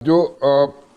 जो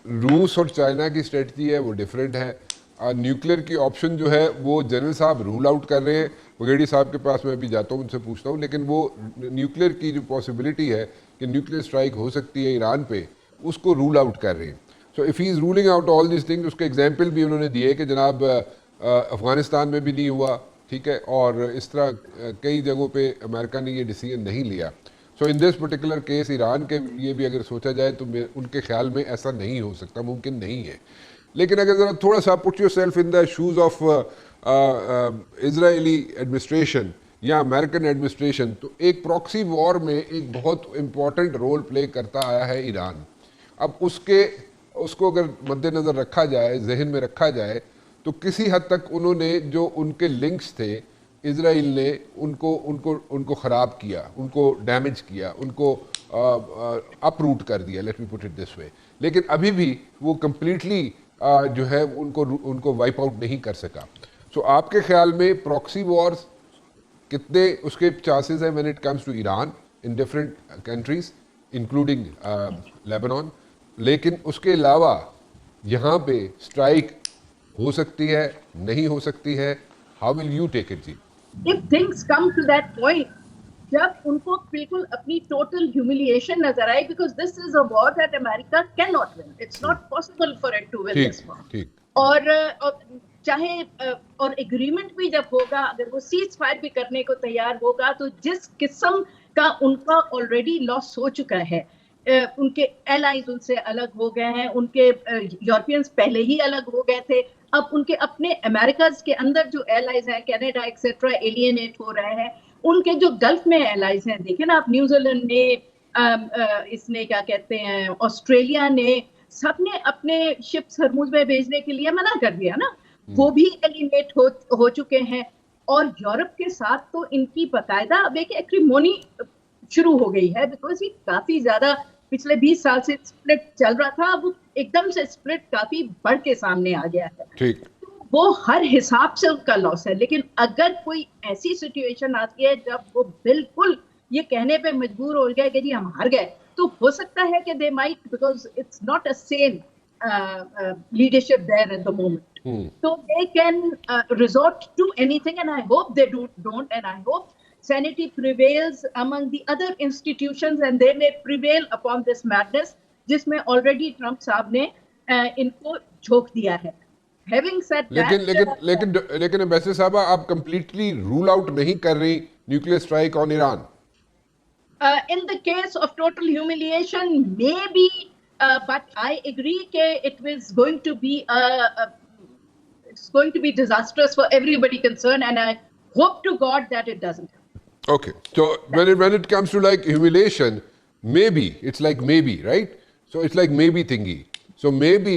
रूस और चाइना की स्ट्रेटजी है वो डिफरेंट है। न्यूक्लियर की ऑप्शन जो है वो जनरल साहब रूल आउट कर रहे हैं। बघेड़ी साहब के पास मैं अभी जाता हूँ, उनसे पूछता हूँ, लेकिन वो न्यूक्लियर की जो पॉसिबिलिटी है कि न्यूक्लियर स्ट्राइक हो सकती है ईरान पे, उसको रूल आउट कर रहे हैं। So if he is ruling out all this things, उसके एग्जाम्पल भी उन्होंने दिए कि जनाब अफ़गानिस्तान में भी नहीं हुआ, ठीक है, और इस तरह कई जगहों पे अमेरिका ने ये डिसीजन नहीं लिया। So in this particular case Iran के लिए भी अगर सोचा जाए तो उनके ख्याल में ऐसा नहीं हो सकता, मुमकिन नहीं है। लेकिन अगर ज़रा थोड़ा सा put your self in the shoes of Israeli administration या अमेरिकन एडमिनिस्ट्रेशन, तो एक प्रॉक्सी वॉर में एक बहुत इंपॉर्टेंट रोल प्ले करता आया है ईरान। अब उसको अगर मद्देनज़र रखा जाए, जहन में रखा जाए, तो किसी हद तक उन्होंने जो उनके लिंक्स थे इजराइल ने उनको उनको उनको ख़राब किया, उनको डैमेज किया, उनको अपरूट कर दिया, let me put it this way. लेकिन अभी भी वो कम्प्लीटली जो है उनको वाइप आउट नहीं कर सका। सो आपके ख्याल में प्रॉक्सी वॉर्स कितने उसके चांसेस हैं when it comes to Iran in different countries including Lebanon? लेकिन उसके अलावा यहाँ पे स्ट्राइक हो सकती है, नहीं हो सकती है? How will you take it जी? If things come to that point, जब उनको बिल्कुल अपनी टोटल ह्यूमिलिएशन नजर आए, because this is a war that America can not win, it's not possible for it to win this war. और चाहे और एग्रीमेंट भी जब होगा, अगर वो सीज फायर भी करने को तैयार होगा, तो जिस किस्म का उनका ऑलरेडी लॉस हो चुका है, उनके एलाइज उनसे अलग हो गए हैं, उनके यूरोपियंस पहले ही अलग हो गए थे, अब उनके अपने अमेरिकाज के अंदर जो एलाइज हैं, कनाडा एक्सेट्रा, एलियनेट हो रहे हैं। उनके जो गल्फ में एलाइज हैं, देखें ना आप, न्यूजीलैंड ने, इसने क्या कहते हैं, ऑस्ट्रेलिया ने, सबने अपने शिप्स हरमुज में भेजने के लिए मना कर दिया ना, वो भी एलिमिनेट हो चुके हैं। और यूरोप के साथ तो इनकी बाकायदा अब एक एक्रीमोनी शुरू हो गई है, बिकॉज ये काफी ज्यादा पिछले 20 साल से स्प्लिट चल रहा था, अब एकदम से स्प्लिट काफी बढ़ के सामने आ गया है। ठीक, वो हर हिसाब से उनका लॉस है। लेकिन अगर कोई ऐसी सिचुएशन आती है जब वो बिल्कुल ये कहने पे मजबूर हो गए कि जी हम हार गए, तो हो सकता है कि they might, because it's not a same leadership there at the moment, so they can resort to anything, and I hope they don't, and I hope sanity prevails among the other institutions and they may prevail upon this madness, जिसमें already Trump साहब ने इनको झोंक दिया है। Having said लेकिन that, लेकिन लेकिन लेकिन एम्बेसडर साहब, आप कंप्लीटली रूल आउट नहीं कर रही nuclear strike on Iran? in the case of total humiliation, maybe, but I agree that it was going to be it's going to be disastrous for everybody concerned, and I hope to God that it doesn't. Okay, so when it comes to like humiliation, maybe it's like maybe, right? So it's like maybe thingy. So maybe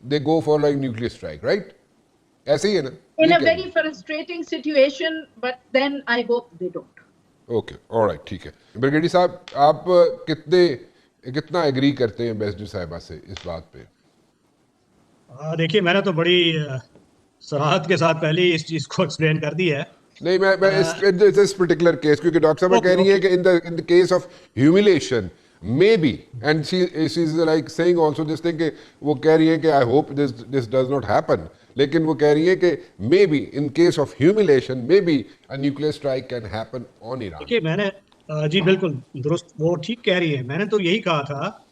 they go for like nuclear strike, right? ऐसे ही है ना? In a very frustrating situation, but then I hope they don't. Okay, all right, ठीक है। Brigadier साहब, आप कितना agree करते हैं एम्बेसडर साहिबा से इस बात पे? देखिए, मैंने तो बड़ी सराहत के साथ पहले ही इस चीज को एक्सप्लेन कर दी है। नहीं, मैं इस पर्टिकुलर केस, क्योंकि डॉक्टर साहब कह रही है कि in the case of humiliation maybe, and she's like saying also this thing कि वो कह रही है कि I hope this does not happen, लेकिन वो कह रही है कि maybe in case of humiliation maybe a nuclear strike can happen on Iran. देखिए, मैंने जी बिल्कुल दुरुस्त, वो ठीक कह रही है। मैंने तो यही कहा था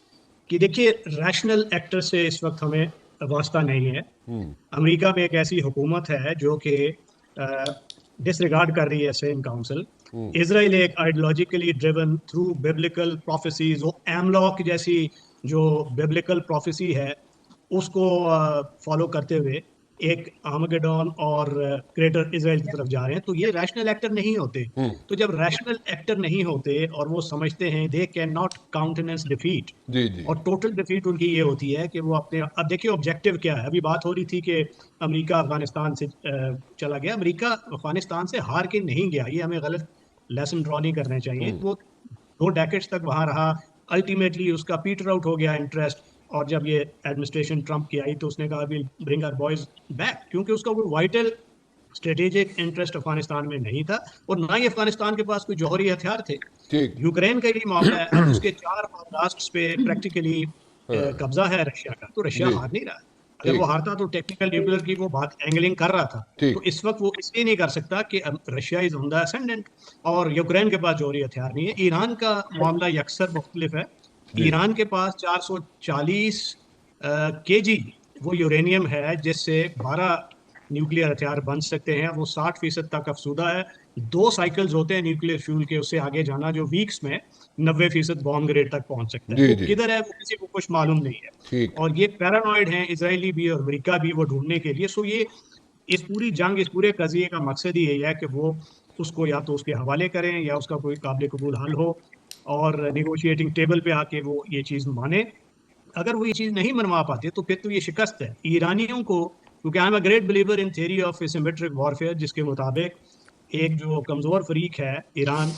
कि देखिए, रैशनल एक्टर से इस वक्त हमें वास्ता नहीं है। अमेरिका में एक ऐसी हुकूमत है जो कि डिसरिगार्ड कर रही है सेम काउंसिल। इजराइल एक ideologically driven through biblical prophecies, वो एमलॉक जैसी जो बिब्लिकल प्रोफेसी है उसको फॉलो करते हुए एक आर्मगेडोन और ग्रेटर इजराइल की तरफ जा रहे हैं। तो ये रैशनल एक्टर नहीं होते। तो जब रैशनल एक्टर नहीं होते और वो समझते हैं they can not countenance defeat, और टोटल डिफीट उनकी ये होती है कि वो अपने, अब देखिए ऑब्जेक्टिव क्या है। अभी बात हो रही थी कि अमेरिका अफगानिस्तान से चला गया। अमेरिका अफगानिस्तान से हार के नहीं गया, ये हमें गलत लेसन ड्रॉ नहीं करने चाहिए। वो 2 डेकेड्स तक वहां रहा, अल्टीमेटली उसका पीटर आउट हो गया इंटरेस्ट, और जब ये एडमिनिस्ट्रेशन ट्रम्प की आई तो उसने कहा will bring our boys back, क्योंकि उसका वो वाइटल स्ट्रेटेजिक इंटरेस्ट अफगानिस्तान में नहीं था, और ना ही अफगानिस्तान के पास कोई जौहरी हथियार थे। यूक्रेन का भी मामला है, उसके 4 महाराष्ट्र पे प्रैक्टिकली कब्जा है रशिया का, तो रशिया जी हार नहीं रहा। अगर ठीक वो हारता तो टेक्निकल न्यूक्लियर की वो बात एंगलिंग कर रहा था, ठीक तो इस वक्त वो इसलिए नहीं कर सकता कि Russia is on the ascendant और यूक्रेन के पास जोहरी हथियार नहीं है। ईरान का मामला यकसर मुख्तलिफ है। जी ईरान के पास 440 केजी वो यूरेनियम है जिससे 12 न्यूक्लियर हथियार बन सकते हैं। वो 60% तक अफसूदा है। 2 साइकिल्स होते हैं न्यूक्लियर फ्यूल के, उससे आगे जाना जो वीक्स में 90% बॉम्ब ग्रेड तक पहुंच सकता है। जी वो जी किधर है वो किसी को कुछ मालूम नहीं है। ठीक और ये पैरानॉइड हैं इसराइली भी और अमेरिका भी वो ढूंढने के लिए। सो ये इस पूरी जंग, इस पूरे कजिए का मकसद ही यही है कि वो उसको या तो उसके हवाले करें या उसका कोई काबिल कबूल हल हो और निगोशिएटिंग टेबल पे आके वो ये चीज़ माने। अगर वो ये चीज़ नहीं मनवा पाते तो फिर तो ये शिकस्त है ईरानियों को, क्योंकि I am a great believer in theory of asymmetric warfare, जिसके मुताबिक एक जो कमज़ोर फरीक है ईरान,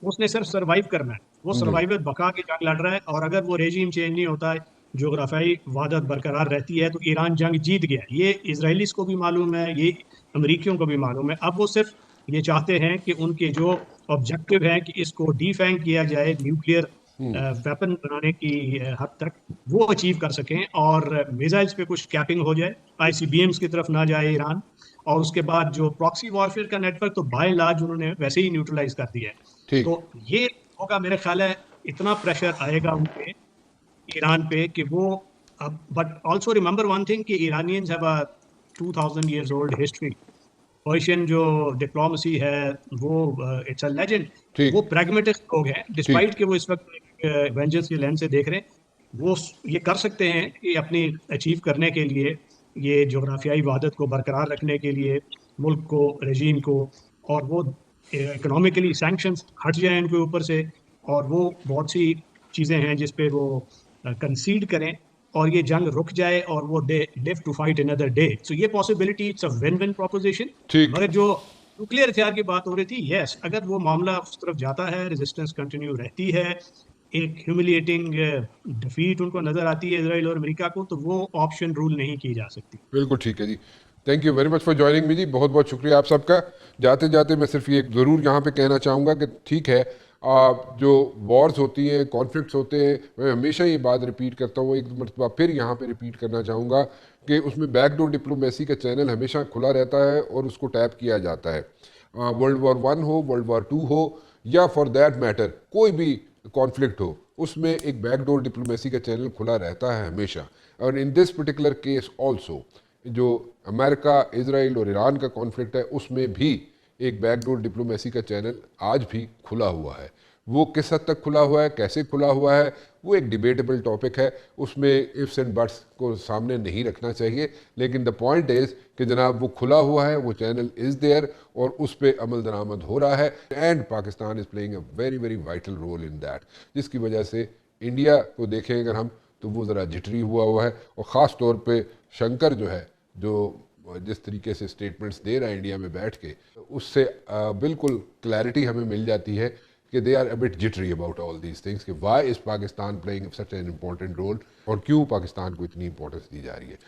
उसने सिर्फ सरवाइव करना है। वो जी सर्वाइवल बका की जंग लड़ रहा है और अगर वो रेजिम चेंज नहीं होता है, जोग्राफियाई वहादत बरकरार रहती है, तो ईरान जंग जीत गया। ये इजरायलीज को भी मालूम है, ये अमरीकियों को भी मालूम है। अब वो सिर्फ ये चाहते हैं कि उनके जो ऑब्जेक्टिव है कि इसको डिफैंग किया जाए न्यूक्लियर वेपन बनाने की हद तक, वो अचीव कर सकें और मिसाइल्स पे कुछ कैपिंग हो जाए, आईसीबीएम्स की तरफ ना जाए ईरान। और उसके बाद जो प्रॉक्सी वॉरफेयर का नेटवर्क तो बाय एंड लार्ज उन्होंने वैसे ही न्यूट्रलाइज कर दिया है। ठीक तो ये होगा, मेरे ख्याल है इतना प्रेशर आएगा उन पे, ईरान पे, कि वो अब, but also remember one thing कि Iranians have a 2000 years old history. Persian जो डिप्लोमेसी है वो इट्स अ लेजेंड। ठीक वो प्रैग्मेटिक लोग हैं, ठीक डिस्पाइट कि वो इस वक्त वेंजर्स की लेंस से देख रहे हैं। वो ये कर सकते हैं कि अपनी अचीव करने के लिए, ये जोग्राफियाई वहादत को बरकरार रखने के लिए, मुल्क को, रजीम को, और वो इकोनॉमिकली सैंक्शंस हट जाएं उनके ऊपर से, और वो बहुत सी चीज़ें हैं जिस पे वो कंसीड करें और ये जंग रुक जाए और वो they live to fight another day. So ये possibility, it's a win win proposition. ठीक मगर जो न्यूक्लियर हथियार की बात हो रही थी, यस, अगर वो मामला उस तरफ जाता है, रेजिस्टेंस कंटिन्यू रहती है, एक ह्यूमिलिएटिंग डिफीट उनको नजर आती है इसराइल और अमेरिका को, तो वो ऑप्शन रूल नहीं की जा सकती। बिल्कुल ठीक है जी। Thank you very much for joining me ji, बहुत बहुत शुक्रिया आप सबका। जाते जाते मैं सिर्फ ये ज़रूर यहाँ पे कहना चाहूँगा कि ठीक है, जो वॉर्स होती हैं, कॉन्फ्लिक्ट्स होते हैं, मैं हमेशा ये बात रिपीट करता हूँ, एक मरतबा फिर यहाँ पे रिपीट करना चाहूँगा कि उसमें बैकडोर डिप्लोमेसी का चैनल हमेशा खुला रहता है और उसको टैप किया जाता है। वर्ल्ड वॉर 1 हो, वर्ल्ड वॉर 2 हो, या फॉर दैट मैटर कोई भी कॉन्फ्लिक्ट हो, उसमें एक बैकडोर डिप्लोमेसी का चैनल खुला रहता है हमेशा। और इन दिस पर्टिकुलर केस ऑल्सो, जो अमेरिका, इजराइल और ईरान का कॉन्फ्लिक्ट है, उसमें भी एक बैकडोर डिप्लोमेसी का चैनल आज भी खुला हुआ है। वो किस हद तक खुला हुआ है, कैसे खुला हुआ है, वो एक डिबेटेबल टॉपिक है, उसमें इफ्स एंड बट्स को सामने नहीं रखना चाहिए। लेकिन द पॉइंट इज़ कि जनाब वो खुला हुआ है, वो चैनल इज़ देयर और उस पर अमल दरामद हो रहा है, and Pakistan is playing a very very vital role in that, जिसकी वजह से इंडिया को देखें अगर हम, तो वो ज़रा जिटरी हुआ है। और ख़ास तौर पे शंकर जो है, जो जिस तरीके से स्टेटमेंट्स दे रहा है इंडिया में बैठ के, उससे बिल्कुल क्लैरिटी हमें मिल जाती है कि they are a bit jittery about all these things, कि why is Pakistan playing such an important role और क्यों पाकिस्तान को इतनी इंपॉर्टेंस दी जा रही है।